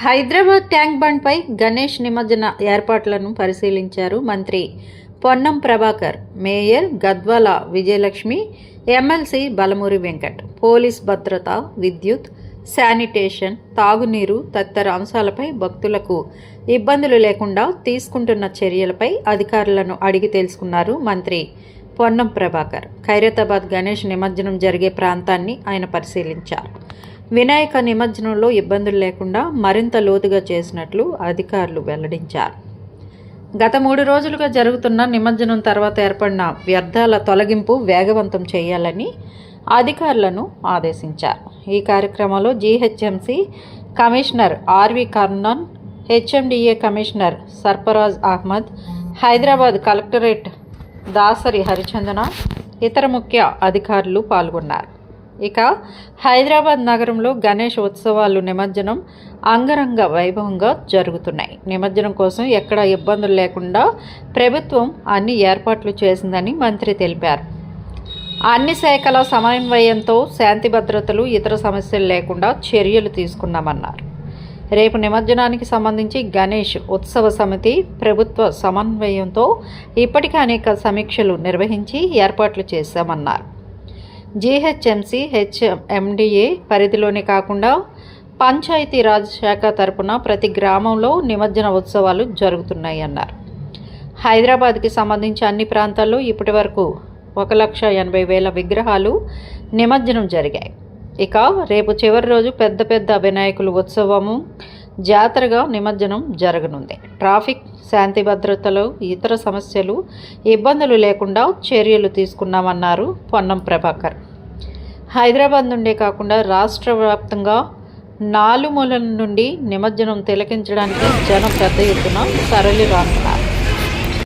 Hyderabad tank బండ్పై Ganesh నిమజ్జన ఏర్పాట్లను పరిశీలించారు మంత్రి Ponnam Prabhakar. Mayor Gadwal Vijayalakshmi, MLC Balmoori Venkat police భద్రత, విద్యుత్, శానిటేషన్, తాగునీరు తదితర అంశాలపై భక్తులకు ఇబ్బందులు లేకుండా తీసుకుంటున్న చర్యలపై అధికారులను అడిగి తెలుసుకున్నారు మంత్రి పొన్నం ప్రభాకర్. ఖైరతాబాద్ గణేష్ నిమజ్జనం జరిగే ప్రాంతాన్ని ఆయన పరిశీలించారు. వినాయక నిమజ్జనంలో ఇబ్బందులు లేకుండా మరింత లోతుగా చేసినట్లు అధికారులు వెల్లడించారు. గత 3 రోజులుగా జరుగుతున్న నిమజ్జనం తర్వాత ఏర్పడిన వ్యర్థాల తొలగింపు వేగవంతం చేయాలని అధికారులను ఆదేశించారు. ఈ కార్యక్రమంలో GHMC commissioner RV Karnan, HMDA commissioner Sarfaraz Ahmed, Hyderabad collectorate Dasari Harichandana, ఇతర ముఖ్య అధికారులు పాల్గొన్నారు. ఇక హైదరాబాద్ నగరంలో గణేష్ ఉత్సవాలు నిమజ్జనం అంగరంగ వైభవంగా జరుగుతున్నాయి. నిమజ్జనం కోసం ఎక్కడా ఇబ్బందులు లేకుండా ప్రభుత్వం అన్ని ఏర్పాట్లు చేసిందని మంత్రి తెలిపారు. అన్ని శాఖల సమన్వయంతో శాంతి భద్రతలు, ఇతర సమస్యలు లేకుండా చర్యలు తీసుకున్నామన్నారు. రేపు నిమజ్జనానికి సంబంధించి గణేష్ ఉత్సవ సమితి ప్రభుత్వ సమన్వయంతో ఇప్పటికే అనేక సమీక్షలు నిర్వహించి ఏర్పాట్లు చేశామన్నారు. జీహెచ్ఎంసీ, హెచ్ఎండిఏ పరిధిలోనే కాకుండా పంచాయతీరాజ్ శాఖ తరపున ప్రతి గ్రామంలో నిమజ్జన ఉత్సవాలు జరుగుతున్నాయి అన్నారు. హైదరాబాద్కి సంబంధించి అన్ని ప్రాంతాల్లో ఇప్పటి వరకు 1,80,000 విగ్రహాలు నిమజ్జనం జరిగాయి. ఇక రేపు చివరి రోజు పెద్ద వినాయకుల ఉత్సవము, జాతరగా నిమజ్జనం జరగనుంది. ట్రాఫిక్, శాంతి భద్రతలు, ఇతర సమస్యలు, ఇబ్బందులు లేకుండా చర్యలు తీసుకున్నామన్నారు పొన్నం ప్రభాకర్. హైదరాబాద్ నుండే కాకుండా రాష్ట్ర వ్యాప్తంగా 4 మూలల నుండి నిమజ్జనం తిలకించడానికి జనం పెద్ద ఎత్తున తరలి రానున్నారు.